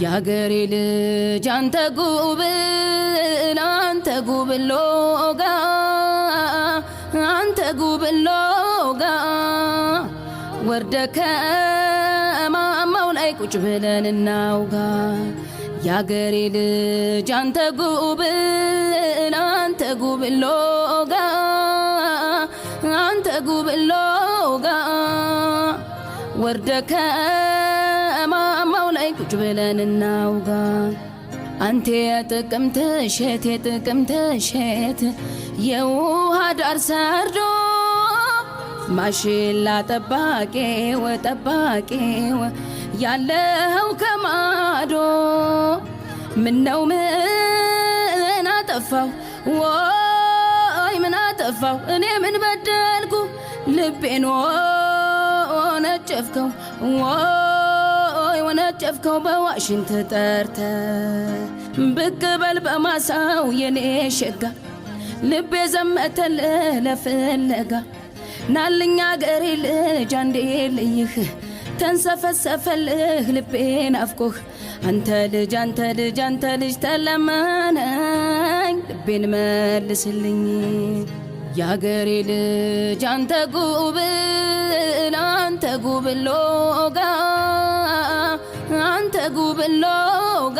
ያገሬ ልጅ አንተ ጉብሎጋ አንተ ጉብሎጋ ወርደከ ማማው ላይ ቁጭ ብለን እናውጋ ያገሬ ልጅ አንተ ጉብሎጋ አንተ ጉብሎጋ ወርደከ ማማው ላይ ቁጭ ብለን እናውጋ አንተ የጥቅምት እሸት የውሃ ዳር ሰርዶ ማሽላ ጠባቂው ያለው ከማዶ ምነው ምን አጠፋው ወይ ምን አጠፋው እኔ ምን በደልኩ ልቤን ወነጨፍከው ወይ ወነጨፍከው በዋሽንት ጠርተ ብቅ በል በማሳው የኔ ሸጋ ልቤ ዘመተል ለፍለጋ ናልኛ ገሬ ልጅ አንዴ ልይህ ተንሰፈሰፈልህ ልቤን አፍቆህ አንተ ልጅ ተለመነኝ ልቤን መልስልኝ ያገሬ ልጅ አንተ ጉብሎጋ አንተ ጉብሎጋ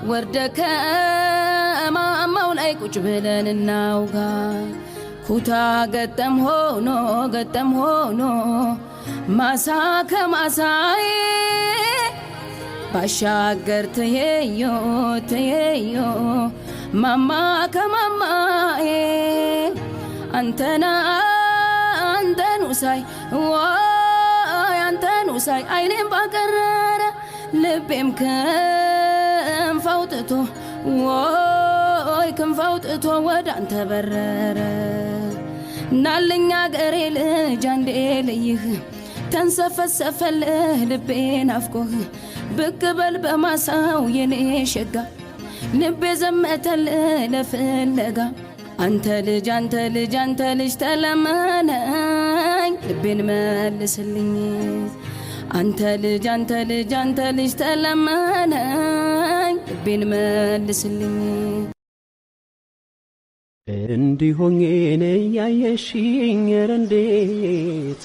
ወርደከ ማማው ላይ ቁጭ ብለን እናውጋ ኩታ ገጠም ሆኖ ማሳ ከማሳዬ ባሻገር ትየዮ ማማ ከማማዬ አንተኑ ሳይ ወይ አንተኑ ሳይ አይኔም ባቀረረ ልቤም ክንፋውጥቶ ወይ ክንፋውጥቶ ወደ አንተ በረረ ናልኛ ገሬ ልጅ አንዴ ልይህ ተንሰፈሰፈልህ ልቤን አፍቆህ ብቅ በል በማሳው የኔ ሸጋ ልቤ ዘመተልህ ለፍለጋ አንተ ልጅ ተለመነኝ ልቤን መልስልኝ አንተ ልጅ ተለመነኝ ልቤን መልስልኝ እንዲሆኜ ነኝ ያየሽኝ እንዴት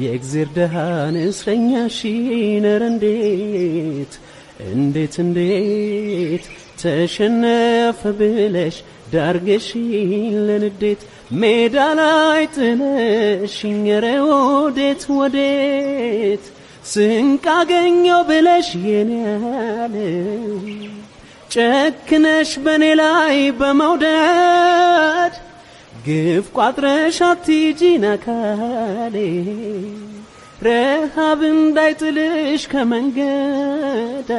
የእግዚአብሔር ደሃን እስረኛሽን እንዴት ተሸነፈ ብለሽ ዳርገሽኝ ለንዴት ሜዳ ላይ ጥለሽኝ ወዴት ስንቅ አገኘው ብለሽ የኔ ያለ ጨክነሽ በኔ ላይ በመውደድ ግፍ ቋጥረሽ አትሂጂ ናካሌ ረሃብ እንዳይጥልሽ ከመንገድ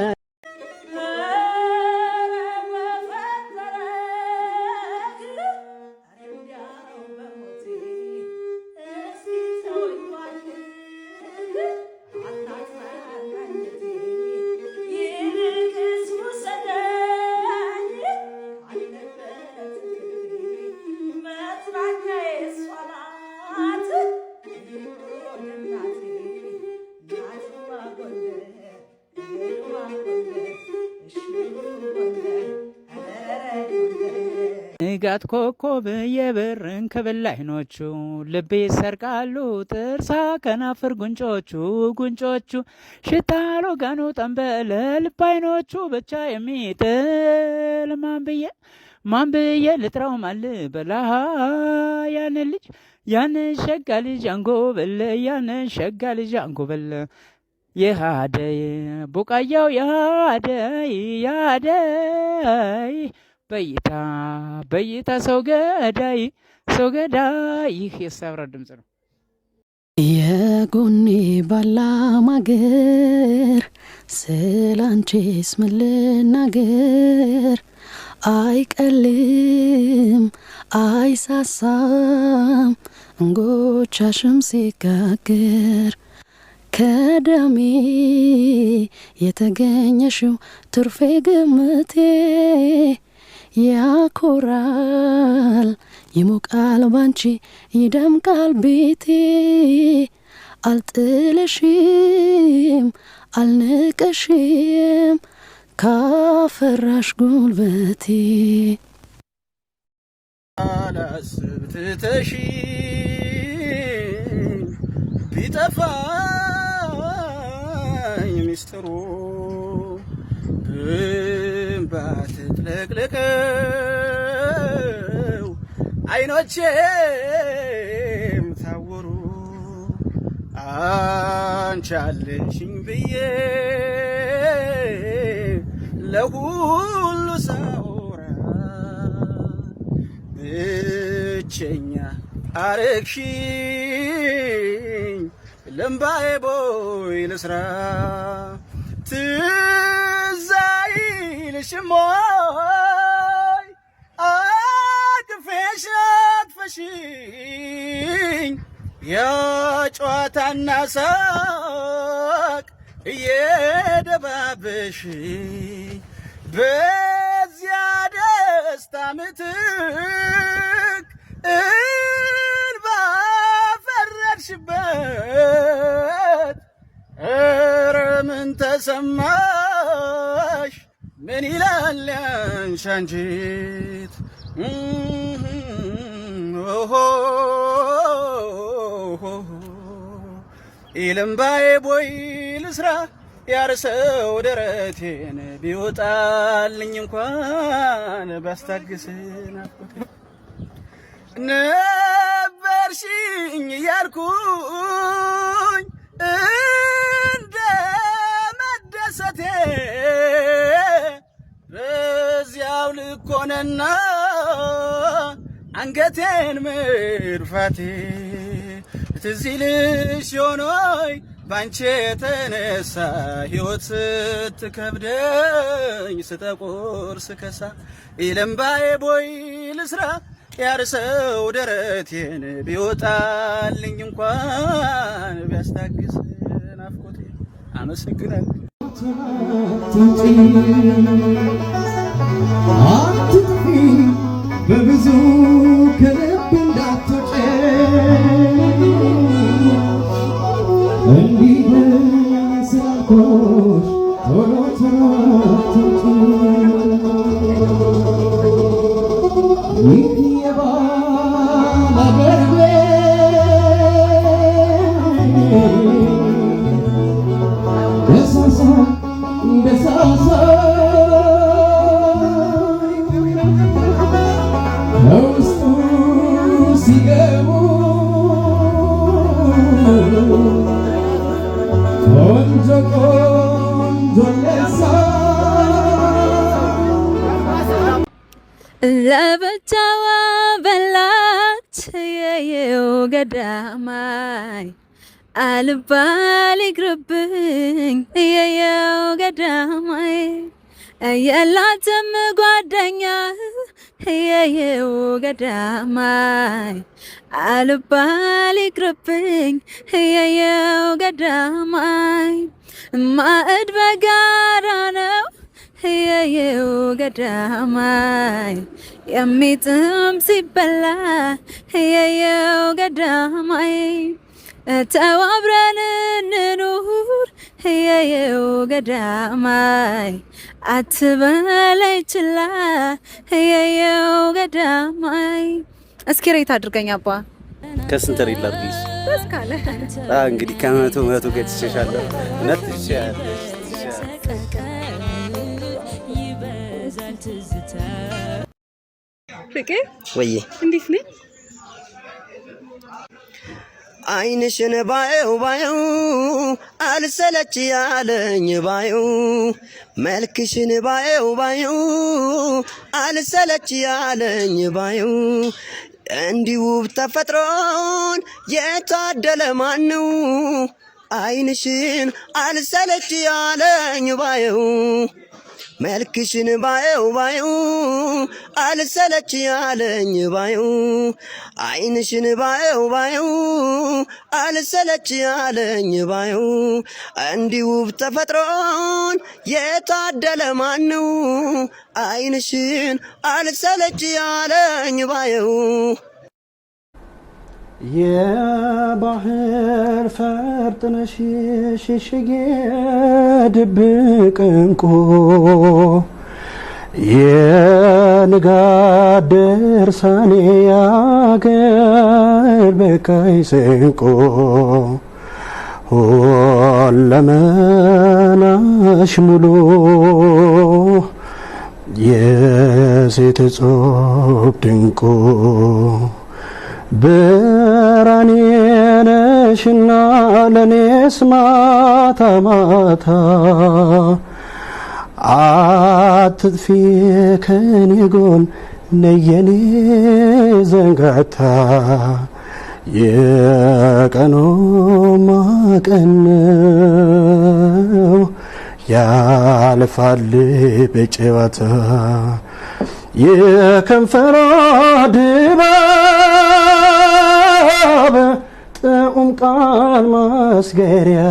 ንጋት ኮከብ የብርን ከበላይኖቹ ልቤ ሰርቃሉ ጥርሳ ከናፍር ጉንጮቹ ሽታሎ ጋኑ ጠንበለ ልባይኖቹ ብቻ የሚጥል ማንብዬ ልጥራው ማል በላ ያን ሸጋ ልጅ አንጎበል የሃደይ ቡቃያው ያደይ በይታ ሰው ገዳይ ይህ የሳብራ ድምጽ ነው የጎኔ ባላ ማገር ስላንቺስ ምን ልናገር አይቀልም አይሳሳም እንጎቻሽም ሲጋገር ከደሜ የተገኘሽው ትርፌ ግምቴ ያኮራል ይሞቃል ባንቺ ይደምቃል ቤቴ አልጥልሽም አልንቀሽም ካፈራሽ ጉልበቴ አላስብ ትተሽኝ ቢጠፋኝ ሚስጥሩ በእንባ ትጥለቅልቀው አይኖቼም ታወሩ አንቺ አለሽኝ ብዬ ለሁሉ ሳወራ ብቸኛ አረግሽኝ ለምባዬ ቦይ ልስራ ትዝ አይልሽም ወይ አቅፌሽ አቅፈሽኝ የጨዋታና ሳቅ እየደባበሽ በዚያ ደስታ ምትክ እንባ ፈረድሽበት ኧረ ምን ተሰማሽ ምን ይላል ያንቺ አንጀት ኢለምባዬ ቦይ ልስራ ያርሰው ደረቴን ቢወጣልኝ እንኳን ባስታግስ ናፍቆቴ ነበርሽኝ ያልኩኝ እንደ መደሰቴ በዚያው ልክ ሆነና አንገቴን መድፋቴ ትዝ ይልሽ ሆኖይ ባንቺ የተነሳ ሕይወት ስትከብደኝ ስጠቁር ስከሳ ኢለምባዬ ቦይ ልስራ ያርሰው ደረቴን ቢወጣልኝ እንኳን ቢያስታግስ ናፍቆቴ አመሰግናለሁ። አትጥፊ በብዙ ከልብ እንዳትወጪ እንዲህ ስላልኩሽ ቶሎ ቶሎ አትውጪ ይህ የባል አገር ደሳሳ ደሳሳ ከውስጡ ሲገቡ ቆንጆ ቆንጆ ለሳ ለብቻዋ በላች የየው ገዳማይ አልባል ይቅርብኝ የየው ገዳማይ የላትም ጓደኛ የየው ገዳማይ አልባል ይቅርብኝ የየው ገዳማይ ማዕድ በጋራ ነው የየው ገዳማይ የሚጥም ሲበላ የየው ገዳማይ ተዋብረን እንኑር የየው ገዳማይ አትበለይ ችላ የየው ገዳማይ። እስኪ ሬት አድርገኝ አባ። ከስንት ሬት ላድርግልሽ? ደስ ካለ እንግዲህ ከመቶ ገጭቼሻለሁ። እውነት ትችያለሽ። ፍቄ ወዬ እንዴት ነህ? አይንሽን ባየው ባየው አልሰለች ያለኝ ባየው መልክሽን ባየው ባየው አልሰለች ያለኝ ባየው እንዲህ ውብ ተፈጥሮን የታደለ ማን ነው? አይንሽን አልሰለች ያለኝ ባየው መልክሽን ባየው ባየው አልሰለች ያለኝ ባየው አይንሽን ባየው ባየው አልሰለች ያለኝ ባየው እንዲህ ውብ ተፈጥሮን የታደለ ማን ነው? አይንሽን አልሰለች ያለኝ ባየው የባህር ፈርጥነሽ ሽሽጌ ድብቅ እንቁ የንጋት ድርሳኔ አገር በቃይ ስንቁ ሁለመናሽ ሙሉ የሴት ጾብ ድንቁ ብርሃኔ ነሽና ለኔስ ማታ ማታ አትጥፊ ከኔ ጎን ነየኔ ዘንጋታ የቀኑ ማቀነው ያልፋል በጨዋታ የከንፈሯ ድባብ ጥዑም ቃል ማስገሪያ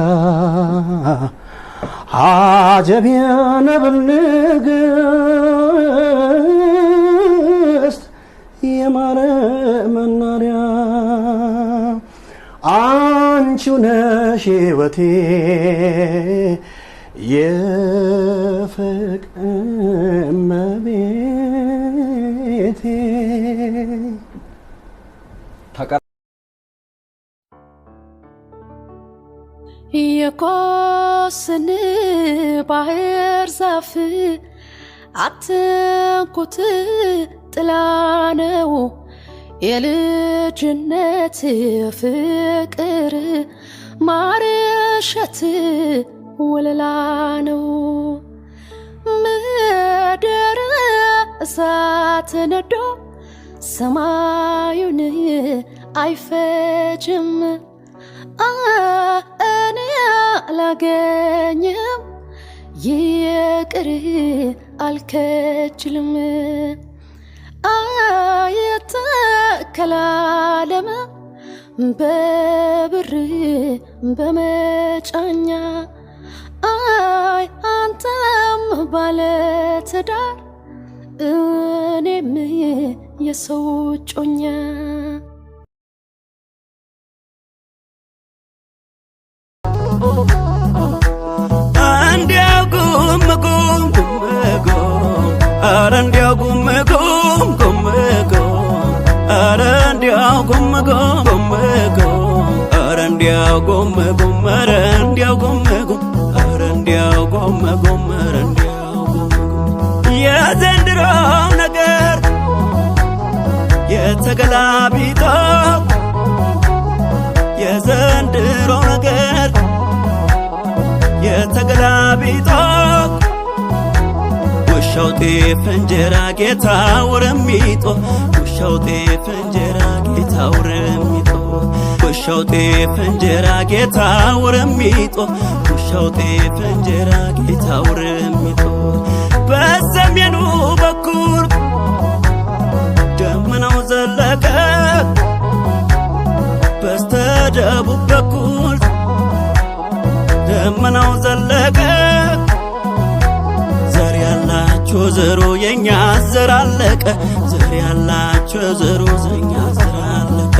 አጀብ የነብል ንግሥት የማረ መናሪያ አንቺው ነሽ ሕይወቴ የፍቅር እመቤቴ። የኮስን ባህር ዛፍ አትንኩት ጥላ ነው የልጅነት ፍቅር ማርሸት ወለላ ነው ምድር እሳት ነዶ ሰማዩን አይፈጅም እኔ አላገኝም ይቅር አልከጅልም የተከላለመ በብር በመጫኛ አንተም ባለትዳር እኔም የሰው ጮኛ እንዲያው ጉም ጉም ጉም ጉም አረ እንዲያው ጉም ጉም ጉም ጉም አረ እንዲያው ጉም ጉም ጉም ጉም አረ እንዲያው ጉም ጉም አረ እንዲያው ጉም ጉም አረ እንዲያው ጉም ጉም አረ እንዲያው ጉም ጉም የዘንድሮው ነገር የተገላቢጦሽ የዘንድሮው ነገር የተገላቢጦሽ ውሻው ጤፍ እንጀራ ጌታው ረሚጦ ውሻው ጤፍ እንጀራ ጌታው ረሚጦ ውሻው ጤፍ እንጀራ ጌታው ረሚጦ ውሻው ጤፍ እንጀራ ጌታው ረሚጦ በሰሜኑ በኩል ደመናው ዘለቀ በስተደቡብ በኩል ደመናው ዘለቀ ዘር ያላችሁ ዘሩ የኛ ዘር አለቀ ዘር ያላችሁ ዘሩ የኛ ዘር አለቀ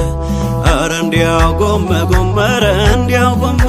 አረ እንዲያው ጎመ ጎመ አረ እንዲያው ጎመ